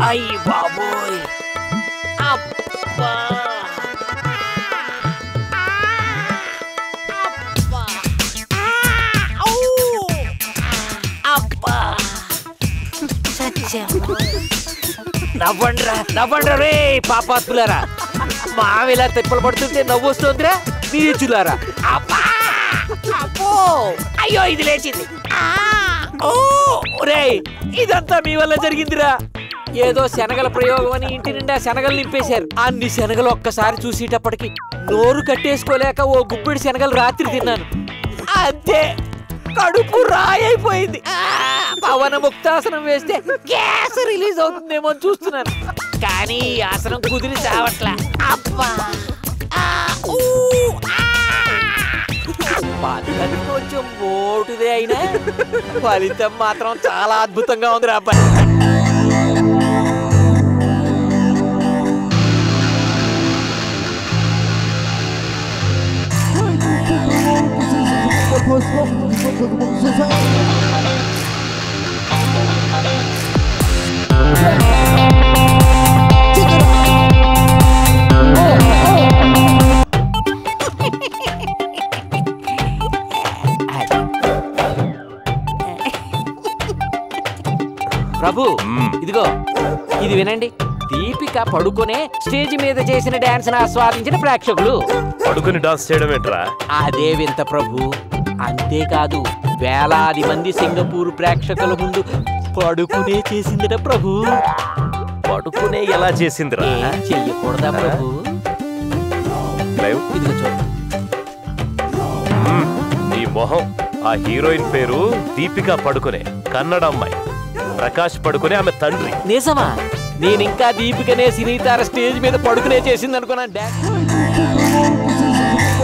అయ్యి బాబోయ్ అబ్బా అబ్బా నవ్వండ్రా రే పాపాత్ములారా మావిలా తిప్పలు పడుతుంటే నవ్వు వస్తుందిరా నీచులారా అబ్బా అబ్బో అయ్యో ఇది లేచింది రే ఇదంతా మీ వల్ల జరిగిందిరా ఏదో శనగల ప్రయోగం అని ఇంటి నిండా శనగలు నింపేశారు అన్ని శనగలు ఒక్కసారి చూసేటప్పటికి నోరు కట్టేసుకోలేక ఓ గుప్పిడి శనగలు రాత్రి తిన్నాను అంతే కడుపు రాయైపోయింది పవన ముక్తాసనం వేస్తే గ్యాస్ రిలీజ్ అవుతుందేమో చూస్తున్నాను కానీ ఆసనం కుదిరి చావట్లా అబ్బా పద్ధతి కొంచెం మోటుదే అయినా ఫలితం మాత్రం చాలా అద్భుతంగా ఉంది రా అబ్బాయి ప్రభు ఇదిగో ఇది వినండి దీపిక పడుకునే స్టేజ్ మీద చేసిన డాన్స్ ఆస్వాదించిన ప్రేక్షకులు పడుకుని డాన్స్ చేయడం ఏంట్రా అదే వింత ప్రభు అంతేకాదు వేలాది మంది సింగపూర్ ప్రేక్షకుల ముందు పడుకునే చేసిందిట ప్రభు పడుకునే ఎలా చేసిందిరా చెయ్యకూడదా ప్రభు ఇదిగో చూడు నీ మొహం ఆ హీరోయిన్ పేరు దీపిక పడుకునే కన్నడ అమ్మాయి ప్రకాష్ పడుకునే ఆమె తండ్రి నిజమా నేనింకా దీపికనే సినీతార స్టేజ్ మీద పడుకునే చేసింది అనుకున్నా